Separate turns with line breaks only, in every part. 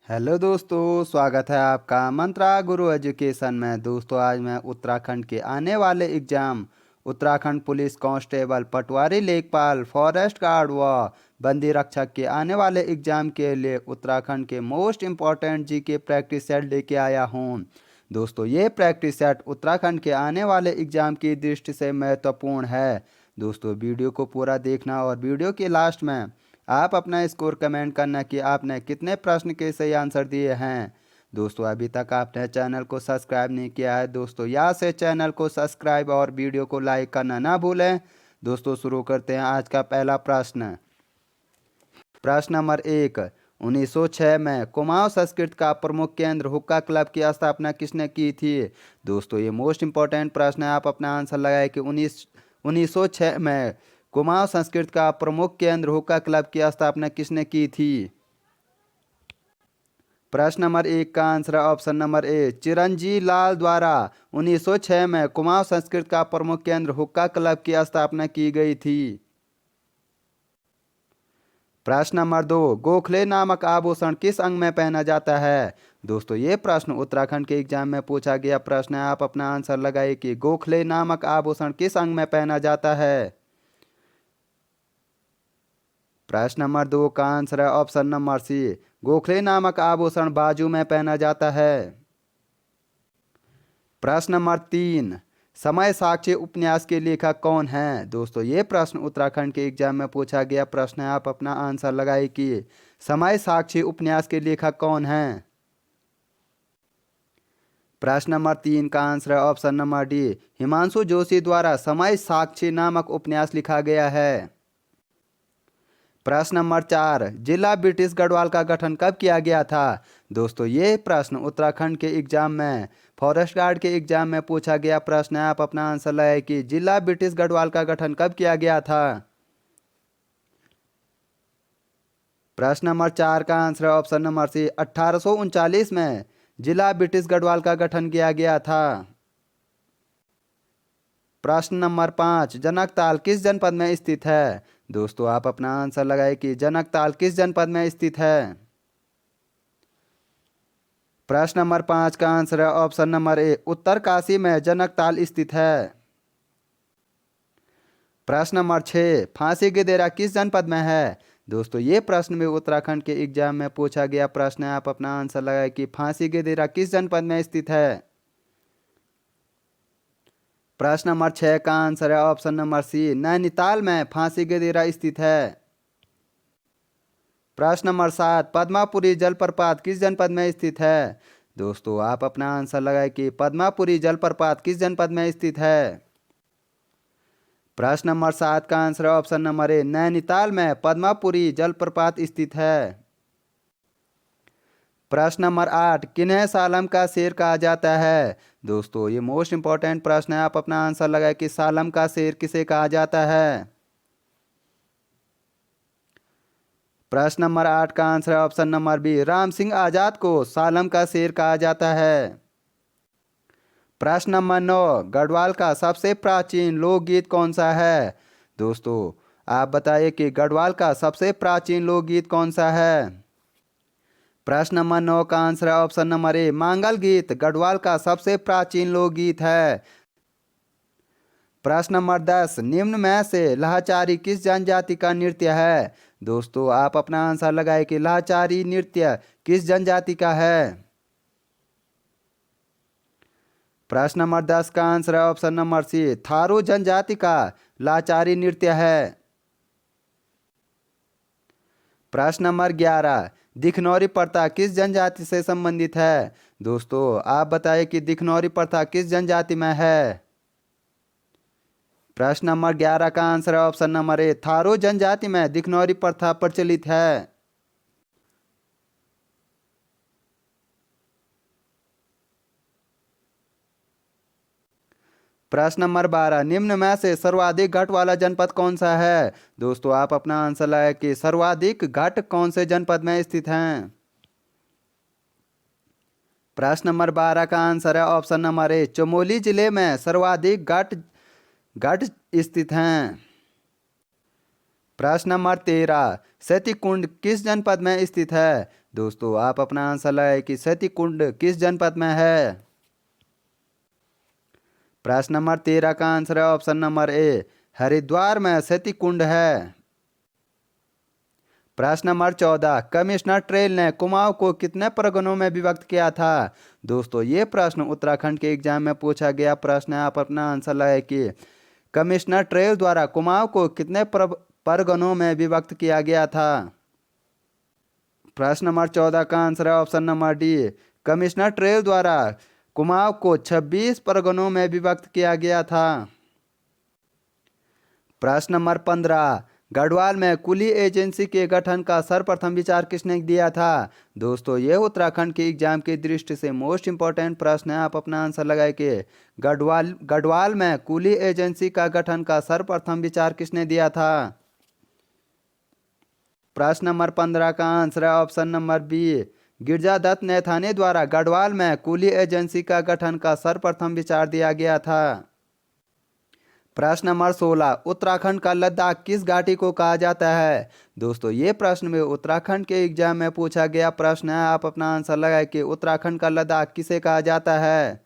Hello दोस्तों, स्वागत है आपका मंत्रा गुरु एजुकेशन में। दोस्तों, आज मैं उत्तराखंड के आने वाले एग्जाम उत्तराखंड पुलिस कांस्टेबल, पटवारी लेखपाल, फॉरेस्ट गार्ड व बंदी रक्षक के आने वाले एग्जाम के लिए उत्तराखंड के मोस्ट इम्पॉर्टेंट जी के प्रैक्टिस सेट लेके आया हूँ। दोस्तों, ये प्रैक्टिस सेट उत्तराखंड के आने वाले एग्जाम की दृष्टि से महत्वपूर्ण है। दोस्तों, वीडियो को पूरा देखना और वीडियो के लास्ट में आप अपना स्कोर कमेंट करना कि आपने कितने प्रश्न के सही आंसर दिए हैं। दोस्तों, अभी तक आपने चैनल को सब्सक्राइब नहीं किया है दोस्तों, यहाँ से चैनल को सब्सक्राइब और वीडियो को लाइक करना ना भूलें। दोस्तों, शुरू करते हैं आज का पहला प्रश्न। प्रश्न नंबर 1। 1906 में कुमाऊं संस्कृत का प्रमुख केंद्र हुक्का क्लब की स्थापना किसने की थी। दोस्तों, ये मोस्ट इंपॉर्टेंट प्रश्न है, आप अपना आंसर लगाए कि 1906 में कुमाऊं संस्कृत का प्रमुख केंद्र हुक्का क्लब की स्थापना किसने की थी। प्रश्न नंबर 1 का answer option number A Chiranji Lal द्वारा 1906 में कुमाऊं संस्कृत का प्रमुख केंद्र हुक्का क्लब की स्थापना की गई थी। प्रश्न नंबर 2 गोखले नामक आभूषण किस अंग में पहना जाता है। दोस्तों, ये प्रश्न उत्तराखंड के एग्जाम में पूछा गया प्रश्न है, आप अपना आंसर लगाइए कि गोखले नामक आभूषण किस अंग में पहना जाता है। प्रश्न नंबर 2 का आंसर है ऑप्शन नंबर सी गोखले नामक आभूषण बाजू में पहना जाता है। प्रश्न नंबर 3 समय साक्षी उपन्यास के लेखक कौन हैं। दोस्तों, ये प्रश्न उत्तराखंड के एग्जाम में पूछा गया प्रश्न है, आप अपना आंसर लगाइए कि समय साक्षी उपन्यास के लेखक कौन हैं। प्रश्न नंबर 3 का आंसर है option number D Himanshu Joshi द्वारा समय साक्षी नामक उपन्यास लिखा गया है। प्रश्न नंबर 4 जिला ब्रिटिश गढ़वाल का गठन कब किया गया था। दोस्तों, ये प्रश्न उत्तराखंड के एग्जाम में फॉरेस्ट गार्ड के एग्जाम में पूछा गया प्रश्न है, आप अपना आंसर लगाए कि जिला ब्रिटिश गढ़वाल का गठन कब किया गया था। प्रश्न नंबर 4 का आंसर है ऑप्शन नंबर सी 1839 में जिला ब्रिटिश गढ़वाल का गठन किया गया था। प्रश्न नंबर 5 जनकताल किस जनपद में स्थित है। दोस्तों, आप अपना आंसर लगाए कि जनकताल किस जनपद में स्थित है। प्रश्न नंबर 5 का आंसर है ऑप्शन नंबर ए उत्तरकाशी में जनकताल स्थित है। प्रश्न नंबर 6 फांसी गिदेरा किस जनपद में है। दोस्तों, ये प्रश्न भी उत्तराखंड के एग्जाम में पूछा गया प्रश्न है, आप अपना आंसर लगाए कि फांसी गिदेरा किस जनपद में स्थित है। प्रश्न नंबर 6 का आंसर है ऑप्शन नंबर सी नैनीताल में फांसी गिदेरा स्थित है। प्रश्न नंबर 7 पद्मापुरी जलप्रपात किस जनपद में स्थित है। दोस्तों, आप अपना आंसर लगाए कि पद्मापुरी जलप्रपात किस जनपद में स्थित है। प्रश्न नंबर 7 का आंसर है ऑप्शन नंबर ए नैनीताल में पद्मापुरी जलप्रपात स्थित है। प्रश्न नंबर 8 किन्हें सालम का शेर कहा जाता है। दोस्तों, ये मोस्ट इंपॉर्टेंट प्रश्न है, आप अपना आंसर लगाए कि सालम का शेर किसे कहा जाता है। प्रश्न नंबर 8 का आंसर है option number B Ram Singh Azad को सालम का शेर कहा जाता है। प्रश्न नंबर 9 गढ़वाल का सबसे प्राचीन लोकगीत कौन सा है। दोस्तों, आप बताइए कि गढ़वाल का सबसे प्राचीन लोकगीत कौन सा है। प्रश्न नंबर 9 का आंसर है ऑप्शन नंबर ए मांगल गीत गढ़वाल का सबसे प्राचीन लोकगीत है। प्रश्न नंबर 10 निम्न में से लाचारी किस जनजाति का नृत्य है। दोस्तों, आप अपना आंसर लगाए कि लाचारी नृत्य किस जनजाति का है। प्रश्न नंबर 10 का आंसर है ऑप्शन नंबर सी थारू जनजाति का लाचारी नृत्य है। प्रश्न नंबर 11 दिखनौरी प्रथा किस जनजाति से संबंधित है। दोस्तों, आप बताइए कि दिखनौरी प्रथा किस जनजाति में है। प्रश्न नंबर 11 का आंसर है ऑप्शन नंबर ए थारू जनजाति में दिखनौरी प्रथा प्रचलित है। प्रश्न नंबर 12 निम्न में से सर्वाधिक घट वाला जनपद कौन सा है। दोस्तों, आप अपना आंसर लगाए कि सर्वाधिक घट कौन से जनपद में स्थित हैं। प्रश्न नंबर 12 का आंसर है ऑप्शन नंबर ए चमोली जिले में सर्वाधिक घट घट स्थित हैं। प्रश्न नंबर 13 सेती कुंड किस जनपद में स्थित है। दोस्तों आप अपना आंसर लगाएं कि सती कुंड किस जनपद में है। प्रश्न नंबर 13 का आंसर है ऑप्शन नंबर ए, हरिद्वार में सती कुंड है। प्रश्न नंबर 14, कमिश्नर ट्रेल ने कुमाऊं को कितने परगनों में विभक्त किया था। दोस्तों ये प्रश्न उत्तराखंड के एग्जाम में पूछा गया प्रश्न है। आप अपना आंसर लगाए कि कमिश्नर ट्रेल द्वारा कुमाऊं को कितने परगनों में विभक्त किया गया था। प्रश्न नंबर 14 का आंसर है option number D, commissioner trail द्वारा कुमाऊं को 26 परगनों में विभक्त किया गया था। प्रश्न नंबर 15, गढ़वाल में कुली एजेंसी के गठन का सर्वप्रथम विचार किसने दिया था। दोस्तों ये उत्तराखंड के एग्जाम की दृष्टि से मोस्ट इंपॉर्टेंट प्रश्न है। आप अपना आंसर लगाए कि गढ़वाल में कुली एजेंसी का गठन का सर्वप्रथम विचार किसने दिया था। प्रश्न नंबर 15 का आंसर है ऑप्शन नंबर बी, गिरजादत्त नैथानी द्वारा गढ़वाल में कुली एजेंसी का गठन का सर्वप्रथम विचार दिया गया था। प्रश्न नंबर 16, उत्तराखंड का लद्दाख किस घाटी को कहा जाता है। दोस्तों ये प्रश्न में उत्तराखंड के एग्जाम में पूछा गया प्रश्न है। आप अपना आंसर लगाए कि उत्तराखंड का लद्दाख किसे कहा जाता है।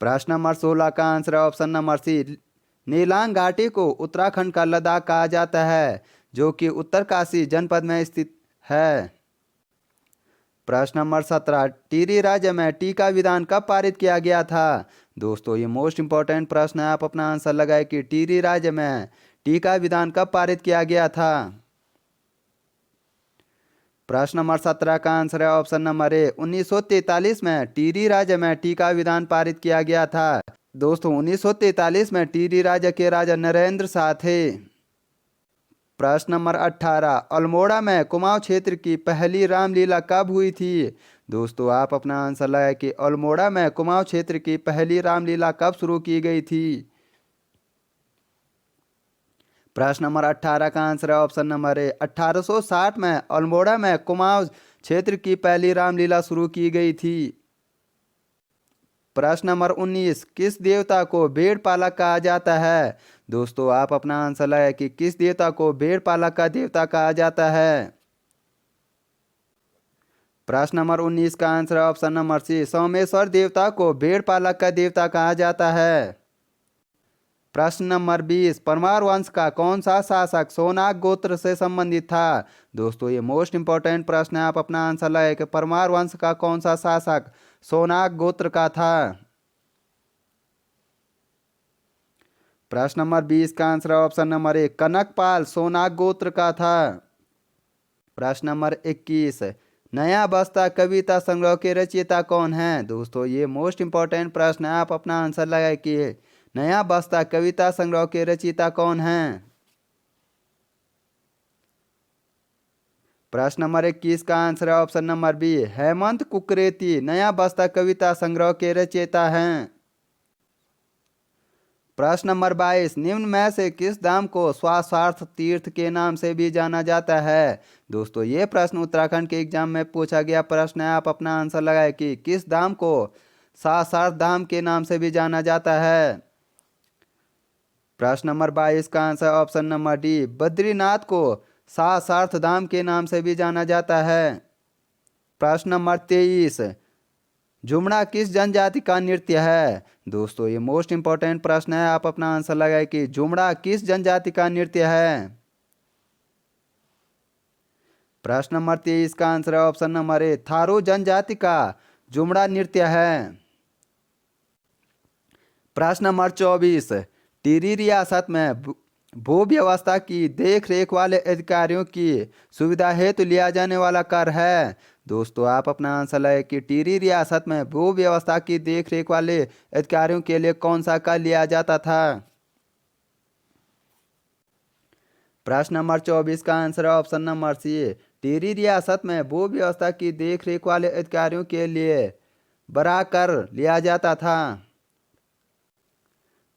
प्रश्न नंबर 16 का आंसर है ऑप्शन नंबर सी, नीलांग घाटी को उत्तराखंड का लद्दाख कहा जाता है, जो कि उत्तरकाशी जनपद में स्थित है। प्रश्न नंबर 17, टिहरी राज्य में टी का विधान कब पारित किया गया था। दोस्तों ये मोस्ट इंपॉर्टेंट प्रश्न है। आप अपना आंसर लगाए कि टिहरी राज्य में टी का विधान कब पारित किया गया था। प्रश्न नंबर 17 का आंसर है ऑप्शन नंबर ए, 1943 में टिहरी राज्य में टी का विधान पारित किया गया था। दोस्तों 1943 में टिहरी राज्य के राजा नरेंद्र शाह थे। प्रश्न नंबर 18, अल्मोड़ा में कुमाऊं क्षेत्र की पहली रामलीला कब हुई थी। दोस्तों आप अपना आंसर लगाए कि अल्मोड़ा में कुमाऊं क्षेत्र की पहली रामलीला कब शुरू की गई थी। प्रश्न नंबर 18 का आंसर है ऑप्शन नंबर ए, 1860 में अल्मोड़ा में कुमाऊं क्षेत्र की पहली रामलीला शुरू की गई थी। प्रश्न नंबर 19, किस देवता को भेड़ पालक कहा जाता है। दोस्तों आप अपना आंसर लगाए कि किस देवता को भेड़ पालक का देवता कहा जाता है। प्रश्न नंबर 19 का आंसर है ऑप्शन नंबर सी, सोमेश्वर देवता को भेड़ पालक का देवता कहा जाता है। प्रश्न नंबर 20, परमार वंश का कौन सा शासक सोनाग गोत्र से संबंधित था। दोस्तों ये मोस्ट इंपॉर्टेंट प्रश्न है। आप अपना आंसर लगाए कि परमार वंश का कौन सा शासक सोनाग गोत्र का था। प्रश्न नंबर 20 का आंसर है ऑप्शन नंबर ए, कनकपाल सोनाग गोत्र का था। प्रश्न नंबर 21, नया बस्ता कविता संग्रह के रचयिता कौन है। दोस्तों ये मोस्ट इंपॉर्टेंट प्रश्न है। आप अपना आंसर लगाए कि नया बस्ता कविता संग्रह के रचयिता कौन है। प्रश्न नंबर 21 का आंसर है option number B, Hemant Kukreti Naya Basta कविता संग्रह के रचयिता हैं। प्रश्न नंबर 22, निम्न में से किस धाम को स्वासार्थ तीर्थ के नाम से भी जाना जाता है। दोस्तों ये प्रश्न उत्तराखंड के एग्जाम में पूछा गया प्रश्न है। आप अपना आंसर लगाए कि किस धाम को स्वासार्थ धाम के नाम से भी जाना जाता है। प्रश्न नंबर 22 का answer option number D, Badrinath को स्वासार्थ धाम के नाम से भी जाना जाता है। प्रश्न नंबर 23, झुमड़ा किस जनजाति का नृत्य है। दोस्तों ये मोस्ट इंपॉर्टेंट प्रश्न है। आप अपना आंसर लगाए कि झुमड़ा किस जनजाति का नृत्य है। प्रश्न नंबर 23 का आंसर है ऑप्शन नंबर ए, थारू जनजाति का झुमड़ा नृत्य है। प्रश्न नंबर 24, टिहरी रियासत में भू व्यवस्था की देख रेख वाले अधिकारियों की सुविधा हेतु लिया जाने वाला कर है। दोस्तों आप अपना आंसर लगाए कि टिहरी रियासत में भू व्यवस्था की देख रेख वाले अधिकारियों के लिए कौन सा कर लिया जाता था। प्रश्न नंबर 24 का आंसर है ऑप्शन नंबर सी, टिहरी रियासत में भू व्यवस्था की देख रेख वाले अधिकारियों के लिए बड़ा कर लिया जाता था।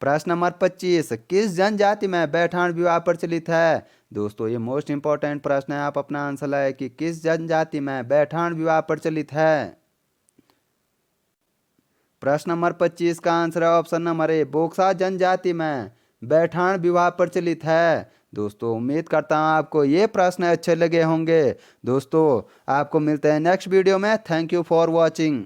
प्रश्न नंबर 25, किस जनजाति में बैठान विवाह प्रचलित है। दोस्तों ये मोस्ट इंपॉर्टेंट प्रश्न है। आप अपना आंसर लगाए कि किस जनजाति में बैठान विवाह प्रचलित है। प्रश्न नंबर 25 का आंसर है ऑप्शन नंबर ए, बोक्सा जनजाति में बैठान विवाह प्रचलित है। दोस्तों उम्मीद करता हूँ आपको ये प्रश्न अच्छे लगे होंगे। दोस्तों आपको मिलते हैं नेक्स्ट वीडियो में। Thank you for watching.